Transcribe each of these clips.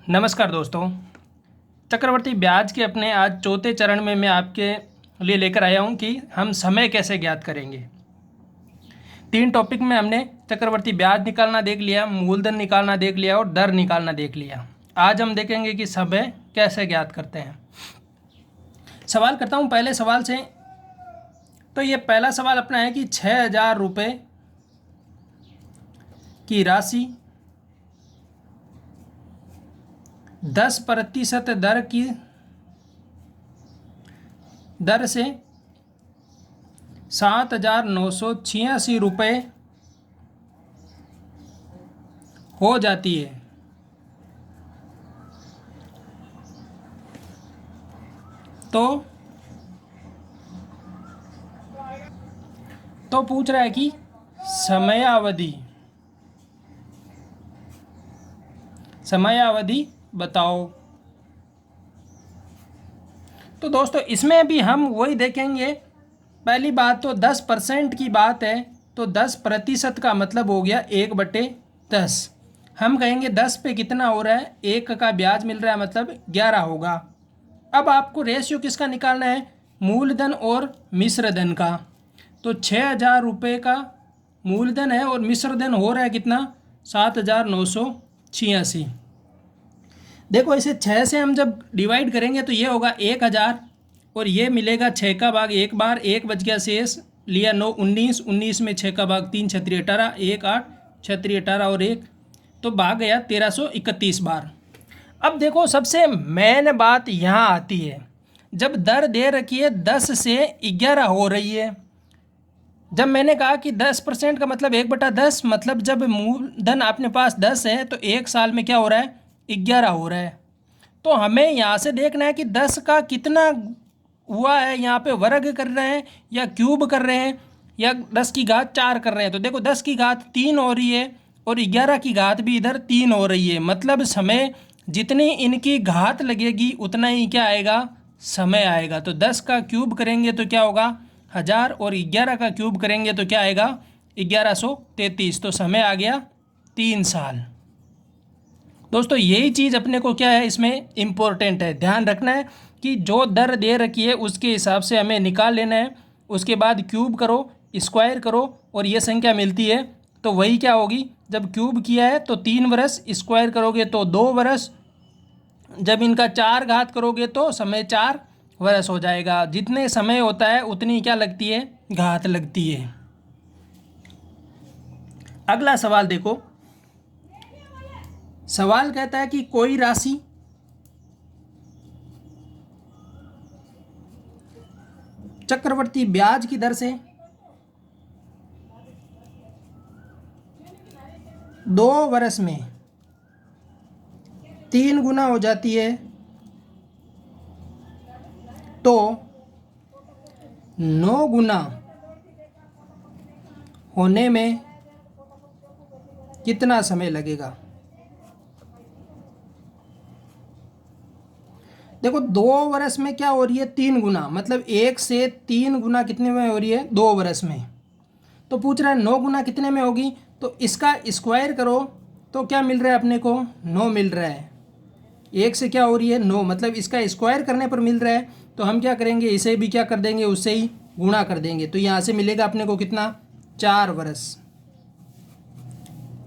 नमस्कार दोस्तों। चक्रवर्ती ब्याज के अपने आज चौथे चरण में मैं आपके लिए लेकर आया हूं कि हम समय कैसे ज्ञात करेंगे। 3 टॉपिक में हमने चक्रवर्ती ब्याज निकालना देख लिया, मूलधन निकालना देख लिया और दर निकालना देख लिया। आज हम देखेंगे कि समय कैसे ज्ञात करते हैं। सवाल करता हूं पहले सवाल से। तो ये पहला सवाल अपना है कि 6,000 रुपये की राशि 10% दर से 7,986 रुपये हो जाती है। तो पूछ रहा है कि समयावधि बताओ। तो दोस्तों इसमें भी हम वही देखेंगे। पहली बात तो 10% की बात है, तो 10% का मतलब हो गया 1/10। हम कहेंगे 10 पे कितना हो रहा है, 1 का ब्याज मिल रहा है, मतलब 11 होगा। अब आपको रेशियो किसका निकालना है, मूलधन और मिश्रधन का। तो 6,000 रुपये का मूलधन है और मिश्रधन हो रहा है कितना, 7,986। देखो इसे 6 से हम जब डिवाइड करेंगे तो ये होगा 1,000 और ये मिलेगा 6 का भाग 1 बार, 1 बच गया शेष, लिया 9, 19, 19 में 6 का भाग 3, 6 3 18, 1 8, 6 3 18 और 1, तो भाग गया 1331 बार। अब देखो सबसे मेन बात यहाँ आती है, जब दर दे रखी है 10 से 11 हो रही है। जब मैंने कहा कि 10% का मतलब 1/10, मतलब जब मूलधन अपने पास 10 है तो 1 साल में क्या हो रहा है, 11 हो रहा है। तो हमें यहाँ से देखना है कि 10 का कितना हुआ है, यहाँ पे वर्ग कर रहे हैं या क्यूब कर रहे हैं या 10 की घात 4 कर रहे हैं। तो देखो 10 की घात 3 हो रही है और 11 की घात भी इधर 3 हो रही है, मतलब समय जितनी इनकी घात लगेगी उतना ही क्या आएगा, समय आएगा। तो 10 का क्यूब करेंगे तो क्या होगा 1000 और 11 का क्यूब करेंगे तो क्या आएगा 1133। तो समय आ गया 3 साल। दोस्तों यही चीज़ अपने को क्या है, इसमें इम्पोर्टेंट है, ध्यान रखना है कि जो दर दे रखी है उसके हिसाब से हमें निकाल लेना है। उसके बाद क्यूब करो, स्क्वायर करो और ये संख्या मिलती है तो वही क्या होगी, जब क्यूब किया है तो 3 वर्ष, स्क्वायर करोगे तो 2 वर्ष, जब इनका 4 घात करोगे तो समय 4 वर्ष हो जाएगा। जितने समय होता है उतनी क्या लगती है, घात लगती है। अगला सवाल देखो। सवाल कहता है कि कोई राशि चक्रवर्ती ब्याज की दर से 2 वर्ष में 3 गुना हो जाती है, तो 9 गुना होने में कितना समय लगेगा। देखो 2 वर्ष में क्या हो रही है, 3 गुना, मतलब 1 से 3 गुना कितने में हो रही है, 2 वर्ष में। तो पूछ रहा है 9 गुना कितने में होगी, तो इसका स्क्वायर करो तो क्या मिल रहा है अपने को, 9 मिल रहा है। 1 से क्या हो रही है 9, मतलब इसका स्क्वायर करने पर मिल रहा है। तो हम क्या करेंगे, इसे भी क्या कर देंगे, उससे ही गुणा कर देंगे। तो यहाँ से मिलेगा अपने को कितना, 4 वर्ष।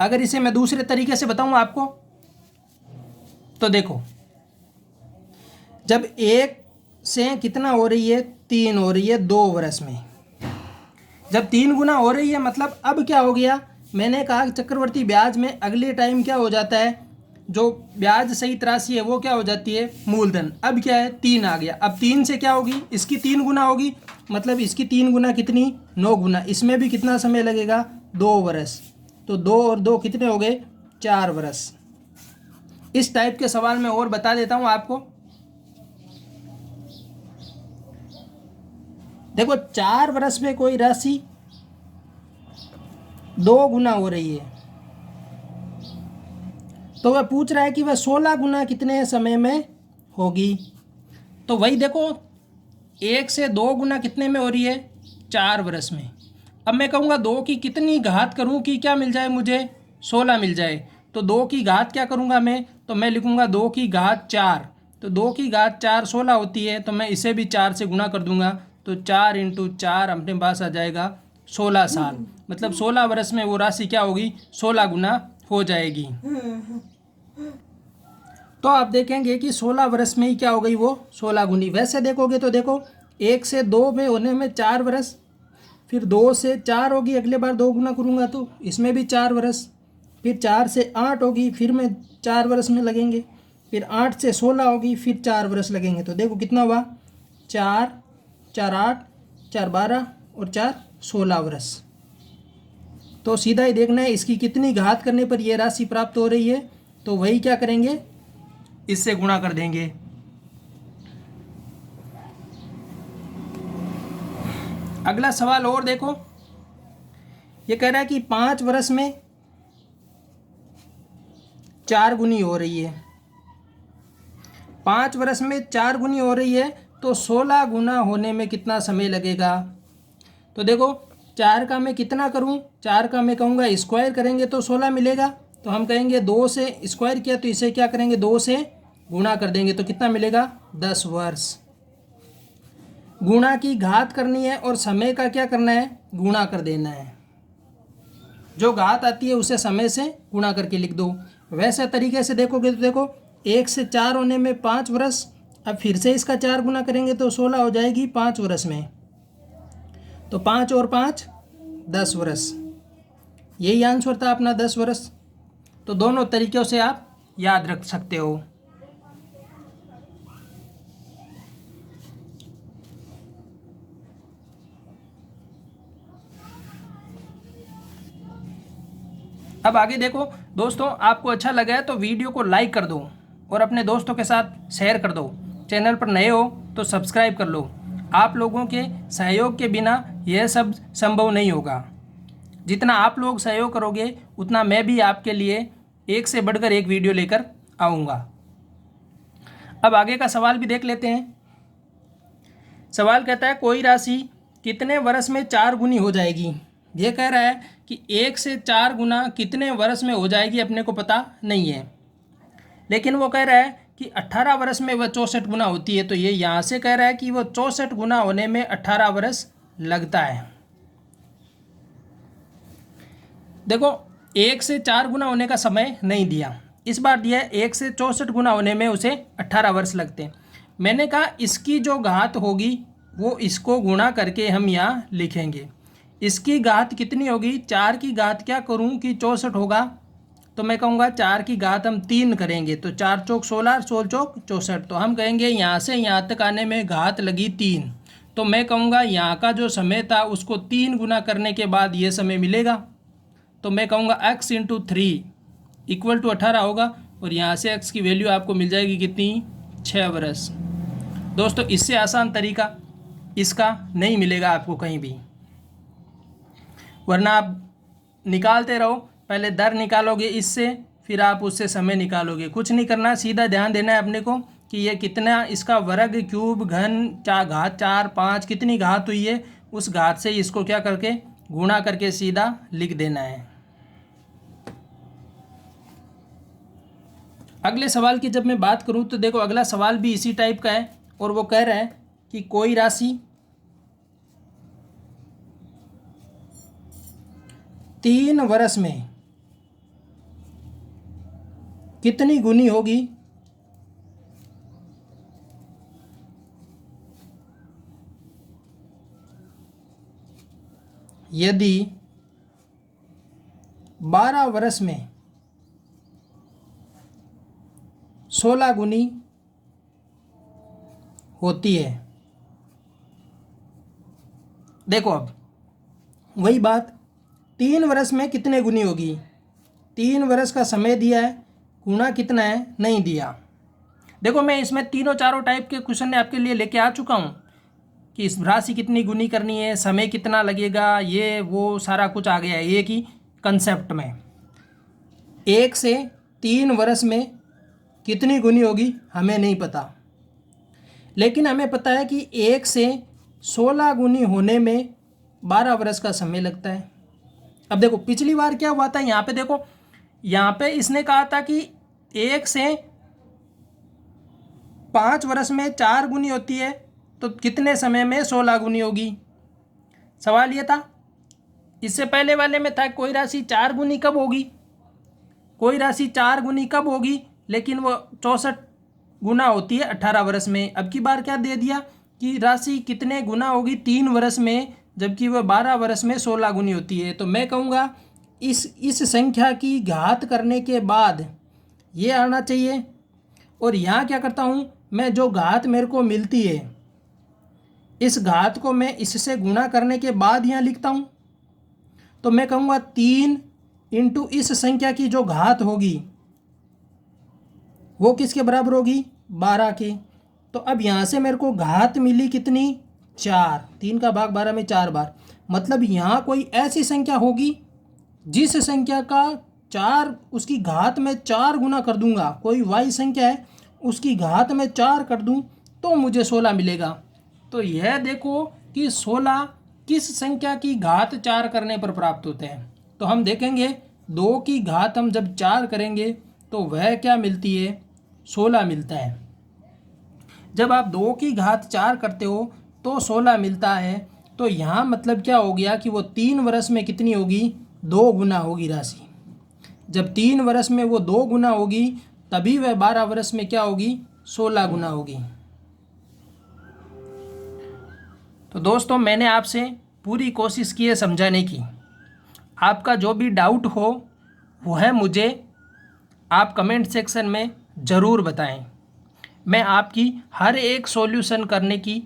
अगर इसे मैं दूसरे तरीके से बताऊँ आपको, तो देखो जब 1 से कितना हो रही है, 3 हो रही है 2 वर्ष में, जब 3 गुना हो रही है, मतलब अब क्या हो गया, मैंने कहा कि चक्रवर्ती ब्याज में अगले टाइम क्या हो जाता है, जो ब्याज सहित राशि है वो क्या हो जाती है, मूलधन। अब क्या है, 3 आ गया। अब 3 से क्या होगी, इसकी 3 गुना होगी, मतलब इसकी 3 गुना कितनी, 9 गुना। इसमें भी कितना समय लगेगा, 2 वर्ष। तो 2 और 2 कितने हो गए, 4 वर्ष। इस टाइप के सवाल में और बता देता हूँ आपको। देखो 4 वर्ष में कोई राशि 2 गुना हो रही है, तो वह पूछ रहा है कि वह 16 गुना कितने समय में होगी। तो वही देखो 1 से 2 गुना कितने में हो रही है, 4 वर्ष में। अब मैं कहूँगा 2 की कितनी घात करूँ कि क्या मिल जाए मुझे, 16 मिल जाए। तो 2 की घात क्या करूँगा मैं, तो मैं लिखूँगा 2 की घात 4। तो 2 की घात 4 16 होती है, तो मैं इसे भी 4 से गुणा कर दूंगा। तो 4 × 4 अपने पास आ जाएगा 16 साल। मतलब 16 वर्ष में वो राशि क्या होगी, 16 गुना हो जाएगी। तो आप देखेंगे कि 16 वर्ष में ही क्या हो गई वो 16 गुनी। वैसे देखोगे तो देखो 1 से 2 में होने में 4 वर्ष, फिर 2 से 4 होगी, अगले बार 2 गुना करूँगा तो इसमें भी 4 वर्ष, फिर 4 से 8 होगी, फिर मैं 4 वर्ष में लगेंगे, फिर 8 से 16 होगी, फिर 4 वर्ष लगेंगे। तो देखो कितना हुआ, 4 4 8 4 12 और 4 16 वर्ष। तो सीधा ही देखना है इसकी कितनी घात करने पर यह राशि प्राप्त हो रही है, तो वही क्या करेंगे, इससे गुणा कर देंगे। अगला सवाल और देखो, ये कह रहा है कि 5 वर्ष में 4 गुनी हो रही है। 5 वर्ष में 4 गुनी हो रही है, तो 16 गुना होने में कितना समय लगेगा। तो देखो 4 का मैं कितना करूं, 4 का मैं कहूँगा स्क्वायर करेंगे तो 16 मिलेगा। तो हम कहेंगे 2 से स्क्वायर किया तो इसे क्या करेंगे, 2 से गुणा कर देंगे तो कितना मिलेगा, 10 वर्ष। गुणा की घात करनी है और समय का क्या करना है, गुणा कर देना है। जो घात आती है उसे समय से गुणा करके लिख दो। वैसे तरीके से देखोगे तो देखो 1 से 4 होने में 5 वर्ष, अब फिर से इसका 4 गुना करेंगे तो 16 हो जाएगी 5 वर्ष में। तो 5 और 5 10 वर्ष, यही आंसर था अपना 10 वर्ष। तो दोनों तरीक़ों से आप याद रख सकते हो। अब आगे देखो दोस्तों, आपको अच्छा लगा है तो वीडियो को लाइक कर दो और अपने दोस्तों के साथ शेयर कर दो। चैनल पर नए हो तो सब्सक्राइब कर लो। आप लोगों के सहयोग के बिना यह सब संभव नहीं होगा। जितना आप लोग सहयोग करोगे उतना मैं भी आपके लिए एक से बढ़कर एक वीडियो लेकर आऊँगा। अब आगे का सवाल भी देख लेते हैं। सवाल कहता है कोई राशि कितने वर्ष में 4 गुनी हो जाएगी। ये कह रहा है कि 1 से 4 गुना कितने वर्ष में हो जाएगी, अपने को पता नहीं है, लेकिन वो कह रहा है कि 18 वर्ष में वह 64 गुना होती है। तो ये यहाँ से कह रहा है कि वो 64 गुना होने में 18 वर्ष लगता है। देखो 1 से 4 गुना होने का समय नहीं दिया, इस बार दिया है 1 से 64 गुना होने में उसे 18 वर्ष लगते हैं। मैंने कहा इसकी जो घात होगी वो इसको गुणा करके हम यहाँ लिखेंगे। इसकी घात कितनी होगी, 4 की घात क्या करूँ कि 64 होगा, तो मैं कहूँगा 4 की घात हम 3 करेंगे तो 4 चौक 16, 16 चौक 64। तो हम कहेंगे यहाँ से यहाँ तक आने में घात लगी 3, तो मैं कहूँगा यहाँ का जो समय था उसको 3 गुना करने के बाद ये समय मिलेगा। तो मैं कहूँगा x × 3 = 18 होगा, और यहाँ से x की वैल्यू आपको मिल जाएगी कितनी, 6 वर्ष। दोस्तों इससे आसान तरीका इसका नहीं मिलेगा आपको कहीं भी, वरना आप निकालते रहो, पहले दर निकालोगे इससे, फिर आप उससे समय निकालोगे। कुछ नहीं करना, सीधा ध्यान देना है अपने को कि ये कितना, इसका वर्ग, क्यूब, घन, घात 4 5 कितनी घात हुई है, उस घात से इसको क्या करके गुणा करके सीधा लिख देना है। अगले सवाल की जब मैं बात करूं तो देखो अगला सवाल भी इसी टाइप का है, और वो कह रहा है कि कोई राशि 3 वर्ष में कितनी गुनी होगी। यदि 12 वर्ष में 16 गुनी होती है। देखो अब वही बात, 3 वर्ष में कितने गुनी होगी, 3 वर्ष का समय दिया है, गुना कितना है नहीं दिया। देखो मैं इसमें तीनों चारों टाइप के क्वेश्चन आपके लिए लेके आ चुका हूँ कि इस राशि कितनी गुनी करनी है, समय कितना लगेगा, ये वो सारा कुछ आ गया है एक ही कंसेप्ट में। 1 से 3 वर्ष में कितनी गुनी होगी हमें नहीं पता, लेकिन हमें पता है कि 1 से 16 गुनी होने में 12 वर्ष का समय लगता है। अब देखो पिछली बार क्या हुआ था, यहाँ पे देखो यहाँ पे इसने कहा था कि 1 से 5 वर्ष में 4 गुनी होती है, तो कितने समय में 16 गुनी होगी, सवाल ये था। इससे पहले वाले में था कोई राशि 4 गुनी कब होगी, कोई राशि 4 गुनी कब होगी, लेकिन वो 64 गुना होती है 18 वर्ष में। अब की बार क्या दे दिया कि राशि कितने गुना होगी 3 वर्ष में, जबकि वह 12 वर्ष में 16 गुनी होती है। तो मैं कहूँगा इस संख्या की घात करने के बाद ये आना चाहिए। और यहाँ क्या करता हूँ मैं, जो घात मेरे को मिलती है इस घात को मैं इससे गुणा करने के बाद यहाँ लिखता हूँ। तो मैं कहूँगा 3 इंटू इस संख्या की जो घात होगी वो किसके बराबर होगी, 12 के। तो अब यहाँ से मेरे को घात मिली कितनी, 4, 3 का भाग 12 में 4 बार। मतलब यहाँ कोई ऐसी संख्या होगी जिस संख्या का 4 उसकी घात में 4 गुना कर दूंगा, कोई वाई संख्या है उसकी घात में 4 कर दूं तो मुझे 16 मिलेगा। तो यह देखो कि 16 किस संख्या की घात 4 करने पर प्राप्त होते हैं। तो हम देखेंगे 2 की घात हम जब 4 करेंगे तो वह क्या मिलती है, 16 मिलता है। जब आप 2 की घात 4 करते हो तो 16 मिलता है। तो यहाँ मतलब क्या हो गया कि वो 3 वर्ष में कितनी होगी, 2 गुना होगी राशि। जब 3 वर्ष में वो 2 गुना होगी तभी वह 12 वर्ष में क्या होगी, 16 गुना होगी। तो दोस्तों मैंने आपसे पूरी कोशिश की है समझाने की। आपका जो भी डाउट हो वह मुझे आप कमेंट सेक्शन में ज़रूर बताएं। मैं आपकी हर एक सॉल्यूशन करने की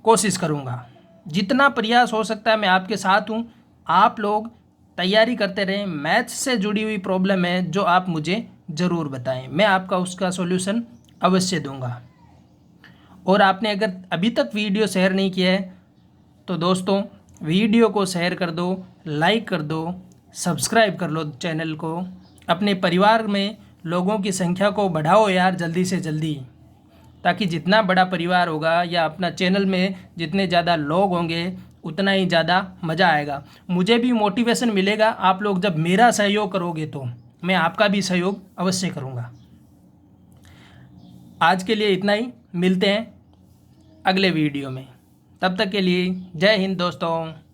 कोशिश करूंगा। जितना प्रयास हो सकता है मैं आपके साथ हूं। आप लोग तैयारी करते रहें। मैथ्स से जुड़ी हुई प्रॉब्लम है जो आप मुझे ज़रूर बताएं, मैं आपका उसका सॉल्यूशन अवश्य दूंगा। और आपने अगर अभी तक वीडियो शेयर नहीं किया है तो दोस्तों वीडियो को शेयर कर दो, लाइक कर दो, सब्सक्राइब कर लो चैनल को। अपने परिवार में लोगों की संख्या को बढ़ाओ यार जल्दी से जल्दी, ताकि जितना बड़ा परिवार होगा या अपना चैनल में जितने ज़्यादा लोग होंगे उतना ही ज़्यादा मज़ा आएगा। मुझे भी मोटिवेशन मिलेगा। आप लोग जब मेरा सहयोग करोगे तो मैं आपका भी सहयोग अवश्य करूँगा। आज के लिए इतना ही, मिलते हैं अगले वीडियो में। तब तक के लिए जय हिंद दोस्तों।